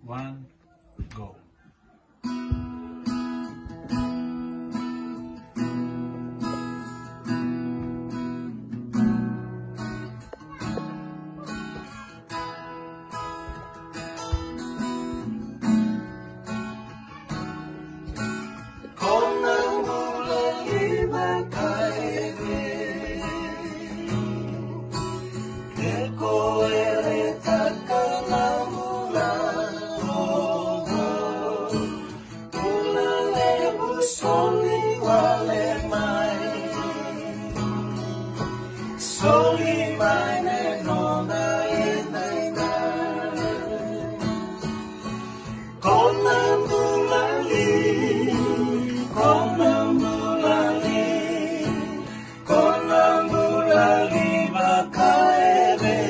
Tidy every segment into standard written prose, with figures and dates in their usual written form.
one, go. Soli mai ne nona e naina con ambulali bakaere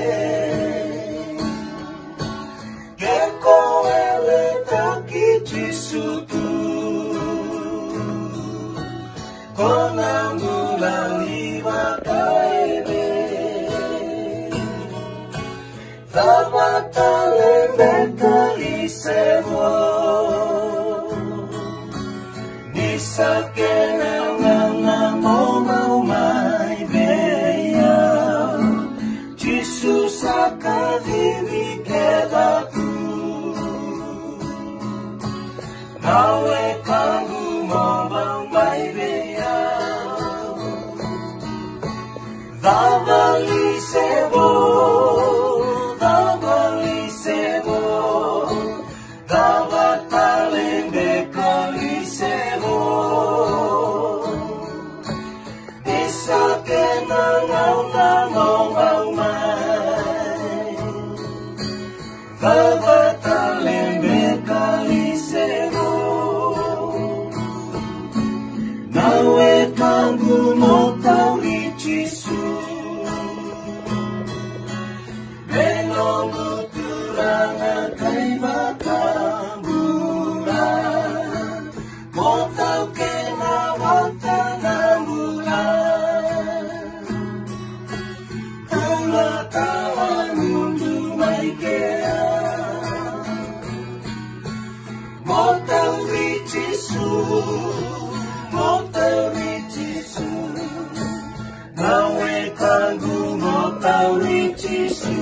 che koele takichi sutu con ambulali bakaere Tamatale mekali sewo Nisa kena nganga mau mai beya Jesus akadiri kedaku Nawe kangu mau mai beya Davali sewo Nawe kangu mo tauri chisu Menongu turanga kai bakambulan Mo tau kena watana bulan Tula kawan mundu mai kea Mo tauri chisu Nawe kangu mo tauri chisu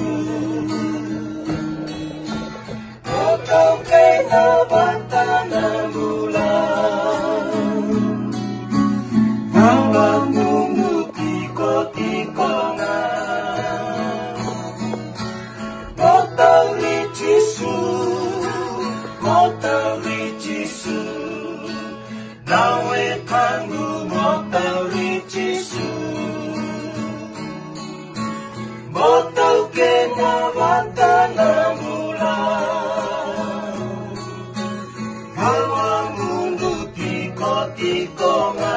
Mo tau kena batana bulan Nawang nungu tiko-tikongan Mo tauri chisu Nawe kangu mo tauri chisu Mo tau kena watana bulan Hawa mundu tiko-tikongan